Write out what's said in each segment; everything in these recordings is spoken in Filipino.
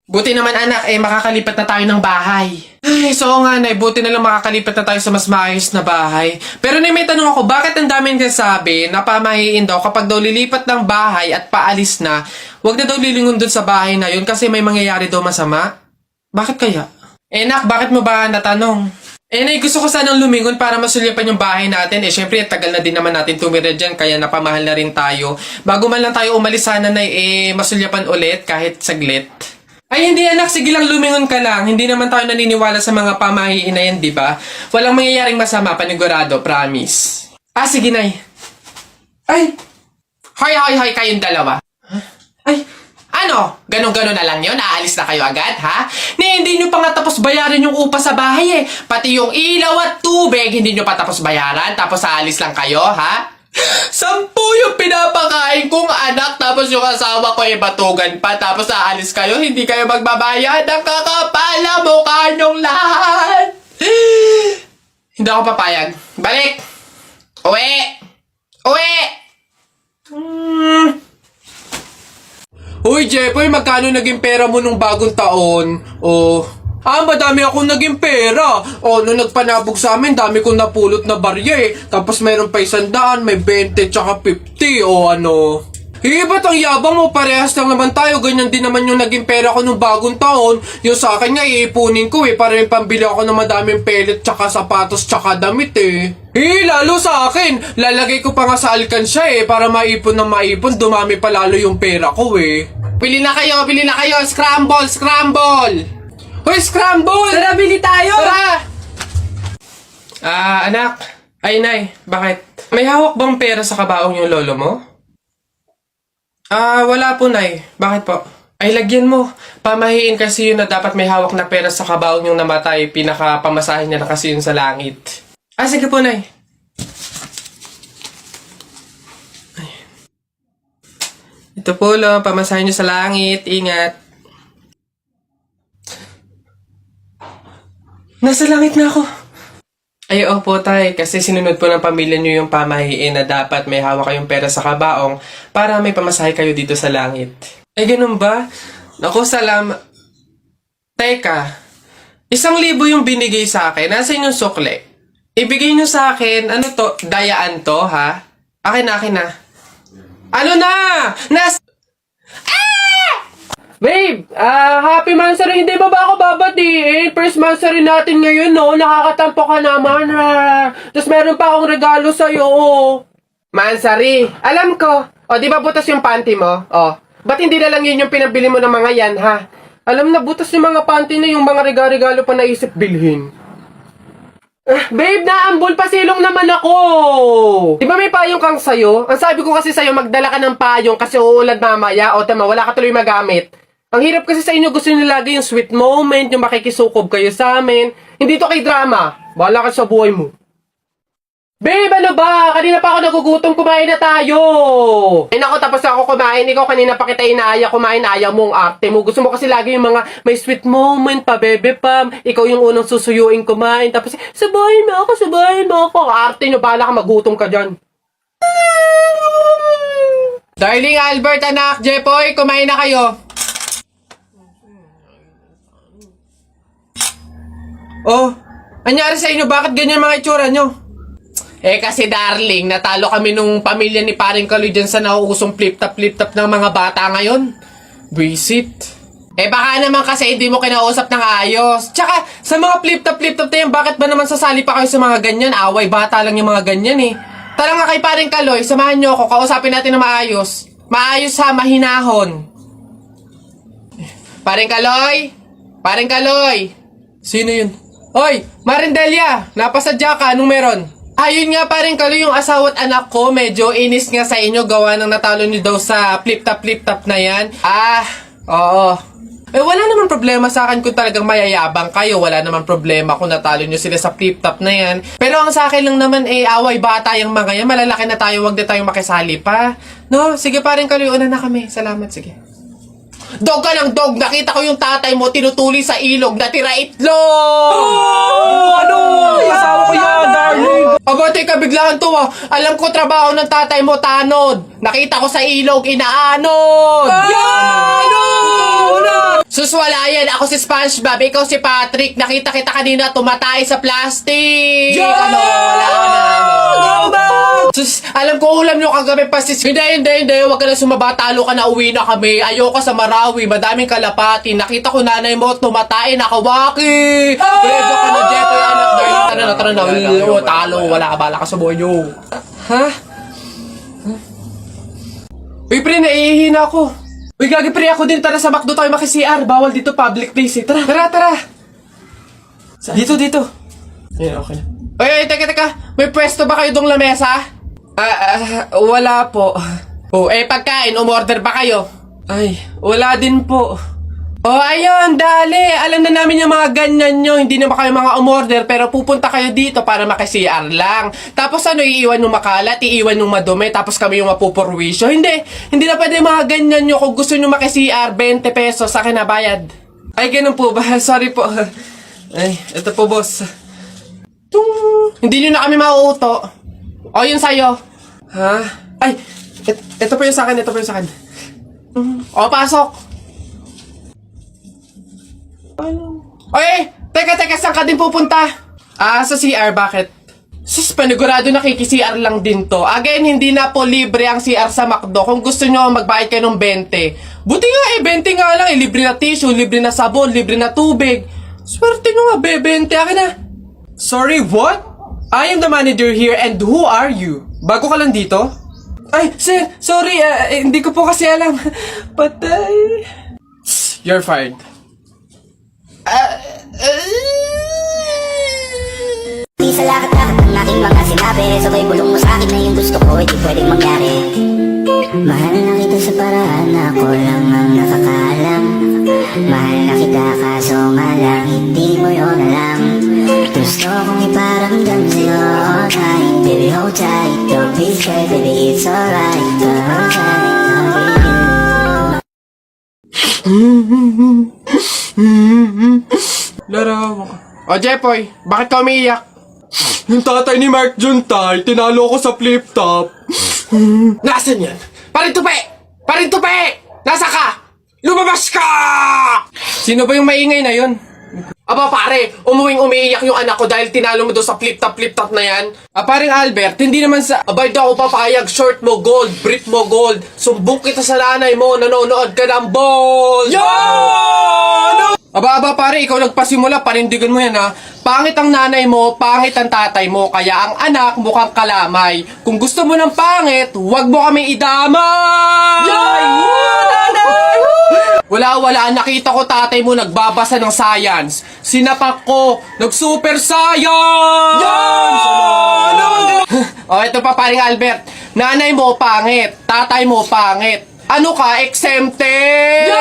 Buti naman anak, makakalipat na tayo ng bahay. Ay, so nga nay, buti na lang makakalipat na tayo sa mas maayos na bahay. Pero may tanong ako, bakit ang daming kasabi na pamahiin daw kapag daw lilipat ng bahay at paalis na, wag na daw lilingon dun sa bahay na yun kasi may mangyayari daw masama? Bakit kaya? Nak, bakit mo ba natanong? Nay, gusto ko sanang lumingon para masulyapan yung bahay natin. Syempre, tagal na din naman natin tumira dyan, kaya napamahal na rin tayo. Bago man lang tayo umalis sana na masulyapan ulit kahit saglit. Ay, hindi anak. Sige lang, lumingon ka lang. Hindi naman tayo naniniwala sa mga pamahiin na yan, di ba? Walang mangyayaring masama, panigurado, promise. Sige, nay. Ay! Hoy, kayong dalawa. Ay, ano? Ganon-ganon na lang yun? Aalis na kayo agad, ha? Hindi nyo pa nga tapos bayaran yung upa sa bahay, Pati yung ilaw at tubig, hindi nyo pa tapos bayaran, tapos aalis lang kayo, ha? 10 yung pinapakain kong anak, tapos yung asawa ko batugan pa, tapos aalis kayo, hindi kayo magbabayad. Ang kakapal na mukha nyong lahat. Hindi ako papayag. Balik! Uwi! Uy, Jepoy, magkano naging pera mo nung bagong taon? Madami akong naging pera. Nung nagpanabog sa amin, dami kong napulot na barya Tapos mayroon pa 100, may 20, tsaka 50, ba't ang yabang mo? Parehas lang naman tayo. Ganyan din naman yung naging pera ko nung bagong taon. Yung sa akin nga, iipunin ko para may pambili ako ng madaming pellet, tsaka sapatos, tsaka damit lalo sa akin. Lalagay ko pa nga sa alkansya para maipon na maipon. Dumami pa lalo yung pera ko Bili na kayo! Scramble! Hoy, scramble! Tara, bili tayo! Tara! Anak. Ay, nay. Bakit? May hawak bang pera sa kabaong yung lolo mo? Wala po, nay. Bakit po? Ay, lagyan mo. Pamahiin kasi yun na dapat may hawak na pera sa kabaong yung namatay. Pinakapamasahin niya na kasi yun sa langit. Sige po, nay. Ay. Ito po, lo. Pamasahin niyo sa langit. Ingat. Nasa langit na ako. Ay, opo, tay. Kasi sinunod po ng pamilya niyo yung pamahiin na dapat may hawak kayong pera sa kabaong para may pamasahe kayo dito sa langit. Ay, ganun ba? Naku, Teka. 1,000 yung binigay sa akin. Nasaan yung sukle? Ibigay niyo sa akin, dayaan to, ha? Akin na. Ano na? Babe, happy mansary. Hindi ba ako babatiin? First mansary natin ngayon, Nakakatampo ka naman, ha? Tapos meron pa akong regalo sa'yo, Mansary, alam ko. Di ba butas yung panty mo? Ba't hindi na lang yun yung pinabili mo ng mga yan, ha? Alam na, butas yung mga panty na yung mga regalo pa naisip bilhin. Babe, naambol, pasilong naman ako. Di ba may payong kang sayo? Ang sabi ko kasi sa'yo, magdala ka ng payong kasi uulad mamaya. Tama, wala ka tuloy magamit. Ang hirap kasi sa inyo, gusto nyo lagi yung sweet moment, yung makikisukob kayo sa amin. Hindi to kay drama. Bahala ka sa buhay mo. Babe, ano ba? Kanina pa ako nagugutom, kumain na tayo. Naku, tapos ako kumain. Ikaw kanina pa kita inaaya kumain, ayaw mo ang arte mo. Gusto mo kasi lagi yung mga may sweet moment pa, bebe pam. Ikaw yung unang susuyuin kumain. Tapos, sabahin mo ako. Arte nyo, bahala ka, magutom ka dyan. Darling Albert, anak, Jepoy, kumain na kayo. Anyari sa inyo? Bakit ganyan mga itsura nyo? Kasi darling, natalo kami nung pamilya ni Paring Kaloy dyan sa nauusong flip-top ng mga bata ngayon. Visit. Baka naman kasi hindi mo kinausap ng ayos. Tsaka, sa mga flip-top na yan, bakit ba naman sasali pa kayo sa mga ganyan? Away, bata lang yung mga ganyan Tara nga kay Paring Kaloy, samahan nyo ako, kausapin natin na maayos. Maayos ha, mahinahon. Paring Kaloy! Sino yun? Hoy, Marindelia, napasadya ka, anong meron? Ayun nga Paring Kaloy, yung asawa at anak ko, medyo inis nga sa inyo, gawa ng natalo nyo daw sa flip-top na yan. Oo. Wala naman problema sa akin kung talagang mayayabang kayo, wala naman problema kung natalo nyo sila sa flip-top na yan. Pero ang sa akin lang naman, away bata yung mga yan, malalaki na tayo, wag na tayong makisali pa. No, sige Paring Kaloy, una na kami, salamat, sige. Dog ka ng dog! Nakita ko yung tatay mo tinutuli sa ilog na tira itlog! Asawa ko yan, darling! Teka, biglaan to Alam ko trabaho ng tatay mo, tanod. Nakita ko sa ilog, inaanod! Sus, wala yan. Ako si SpongeBob, ikaw si Patrick. Nakita kita kanina tumatay sa plastic. Ano, wala ka na. Go back! Sus, alam ko ulam nyo kagabi pa sis. Hindi. Huwag ka na sumaba. Talo ka na, uwi na kami. Ayoko sa Marawi. Madaming kalapati. Nakita ko nanay mo tumatay. Nakawaki. Pwede ka na, Jetoy, anak. Tara na. Talo. Wala ka, bala ka sa buhay nyo. Ha? Uy, pre, naihihina ako. Uy, gagi pre, ako din. Tara sa McDo tayo maki-CR. Bawal dito, public place eh. Tara. Dito. Ayan, okay. Uy, teka. May pwesto ba kayo dong lamesa? Wala po. Pagkain, umorder ba kayo? Ay, wala din po. Ayun, dali. Alam na namin yung mga ganyan nyo. Hindi na ba kayo mga umorder, pero pupunta kayo dito para maki-CR lang. Tapos iiwan yung makalat, iiwan yung madumi, tapos kami yung mapupurwisyo. Hindi na pwede mga ganyan nyo. Kung gusto nyo maki-CR, 20 pesos, sa akin na bayad. Ay, ganun po ba? Sorry po. Ay, ito po, boss. Hindi nyo na kami mauuto. Yun sa'yo. Ha? Ay, ito po yung sa akin, pasok. Teka, saan ka din pupunta? Sa CR, bakit? Sus, panigurado nakiki-CR lang din to. Again, hindi na po libre ang CR sa McDo. Kung gusto nyo, magbayad kayo ng 20. Buti nga 20 nga lang. Libre na tissue, libre na sabon, libre na tubig. Swerte nyo nga, 20. Akin na. Sorry, what? I am the manager here and who are you? Bago ka lang dito? Ay, sir, sorry. Hindi ko po kasi alam. Patay. You're fired. Di sa lakat-lakat ng aking mga sinabi, sabay bulong mo sa akin na yung gusto ko, hindi pwedeng mangyari. Mahal na kita sa paraan na ako lang ang nakakaalam. Mahal na kita kaso nga lang, hindi mo yun alam. Gusto kong iparamdam sa'yo all time. Baby, hold tight, don't be scared, baby, it's alright. Hold tight, Larawan ka. Jepoy, bakit ka umiiyak? Yung tatay ni Mark Juntay, tinalo ko sa flip-top. Nasaan yan? Parin tupi! Nasa ka? Lumabas ka! Sino ba yung maingay na yun? Aba pare, umiiyak yung anak ko dahil tinalo mo doon sa flip-top na yan. Paring Albert, hindi naman sa... Abay daw ako papayag, short mo gold, brief mo gold. Sumbong kita sa nanay mo, nanonood ka ng bold! Aba pare, ikaw nagpasimula, panindigan mo yan ha. Pangit ang nanay mo, pangit ang tatay mo, kaya ang anak mukhang kalamay. Kung gusto mo ng pangit, huwag mo kami idamay! Wala, nakita ko tatay mo nagbabasa ng science. Sinapak ko, nag-super science! Ito pa paring Albert. Nanay mo pangit, tatay mo pangit. Ano ka, exempted?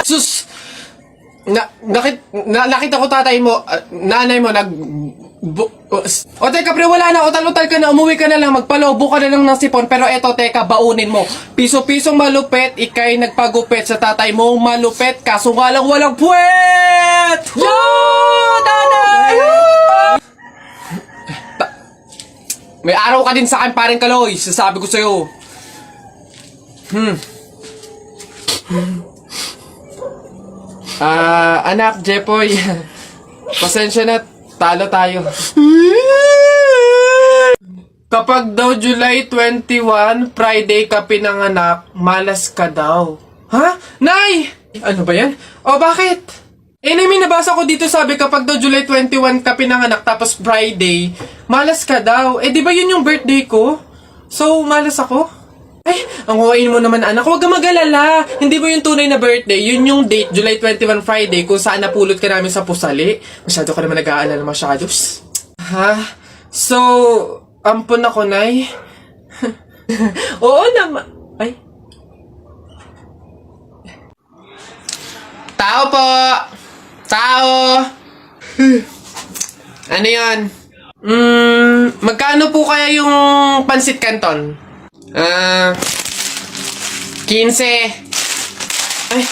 Sus! Nakita ko tatay mo, nanay mo teka pre, wala na, utal-utal ka na, umuwi ka na lang, magpalobo ka na lang ng sipon, pero eto, teka, baunin mo. Piso-pisong malupet, ikay nagpagupit sa tatay mo, malupet, kaso nga lang walang puwet! May araw ka din sa akin, paring Kaloy, sasabi ko sa'yo. Anak, Jepoy, pasensya na, talo tayo. Kapag daw July 21, Friday ka pinanganak, malas ka daw. Ha? Nay! Ano ba yan? Bakit? May nabasa ko dito sabi kapag daw July 21 ka pinanganak tapos Friday, malas ka daw. Di ba yun yung birthday ko? So, malas ako? Ay, ang huwain mo naman anak, huwag ka mag-alala. Hindi mo yung tunay na birthday, yun yung date, July 21 Friday, kung saan napulot ka namin sa pusali. Masyado ka naman nag-aalala masyado. Ha? So, ampun ako, Nay? Oo naman. Ay. Tao po! Tao! Ano yan? Magkano po kaya yung pansit canton? 15. Ay,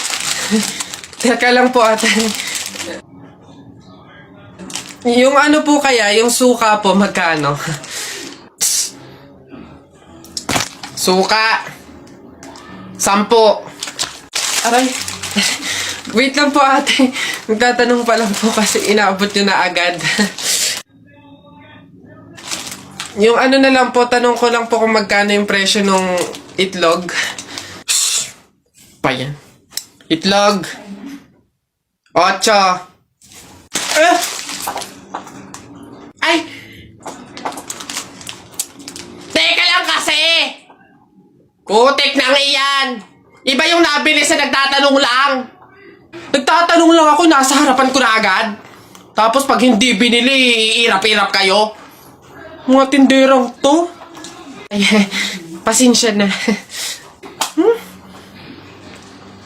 teka lang po ate. Yung ano po kaya, yung suka po, magkano? Suka. 10. Aray. Wait lang po ate. Magtatanong pa lang po kasi inaabot nyo na agad. Yung ano na lang po, tanong ko lang po kung magkano yung presyo ng itlog. Shhh! Pa yan. Itlog. 8. Ay! Teka lang kasi! Putik nang iyan! Iba yung nabili sa nagtatanong lang. Nagtatanong lang ako, nasa harapan ko na agad. Tapos pag hindi binili, iirap-irap kayo. Mga tinderang to. Ay, pasensya na.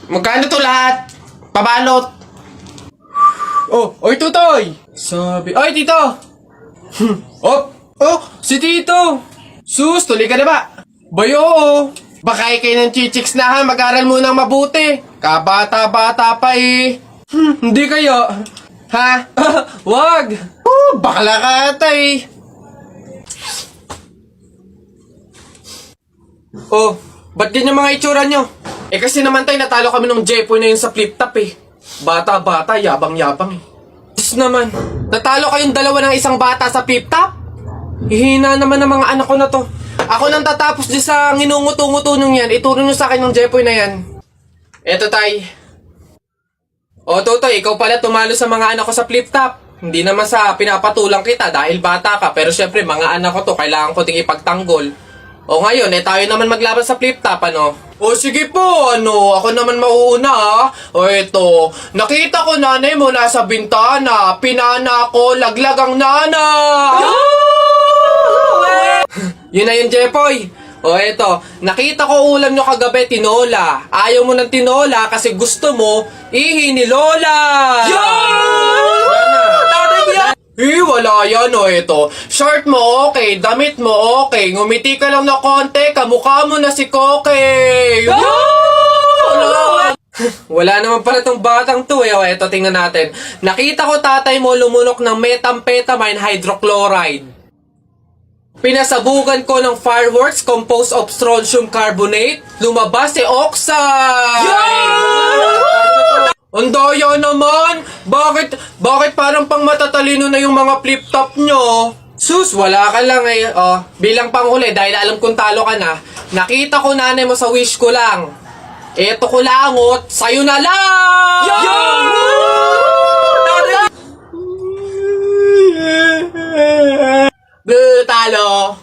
Magkano to lahat? Pabalot. Oh, oy tutoy. Sabi, oy tito. Oh, si tito. Sus, tuloy ka na ba? Bayo, baka kayo ng chichiks na ha, mag-aral munang mabuti. Kabata-bata pa eh. Hindi kayo. Ha? Wag. Bakla ka ata eh. Oh, ba't ganyan mga itsura nyo? Eh kasi naman tayo natalo kami ng Jepoy na yun sa flip top eh. Bata-bata, yabang-yabang eh. Diyos naman, natalo kayong dalawa ng isang bata sa flip top? Hihina naman ng mga anak ko na to. Ako nang tatapos di sa nginunguto-nguto nung yan, ituro nyo sa akin ng Jepoy na yan. Eto tay. O Totoy, ikaw pala tumalo sa mga anak ko sa flip top. Hindi naman sa pinapatulang kita dahil bata ka, pero syempre mga anak ko to, kailangan ko ding ipagtanggol. O ngayon, tayo naman maglaban sa flip top, ano? O sige po, ako naman mauuna ha. O eto, nakita ko nanay mo nasa bintana, pinana ko, laglag ang nana. Yun na yun, Jepoy. O eto, nakita ko ulam nyo kagabi, tinola. Ayaw mo ng tinola kasi gusto mo, ihi ni Lola. Wala yan o ito. Short mo okay, damit mo okay, ngumiti ka lang na konti, kamukha mo na si Koke. Wala naman pala tong batang to eh. O eto, tingnan natin. Nakita ko tatay mo lumunok ng methamphetamine hydrochloride. Pinasabugan ko ng fireworks composed of strontium carbonate. Lumabas si oxide! Ang daya naman! Bakit parang pang matatalino na yung mga flip-top nyo? Sus, wala ka lang eh. Oh, bilang panghuli, dahil alam kong talo ka na, nakita ko nanay mo sa wish ko lang. Eto ko langot, sa'yo na lang! Talo!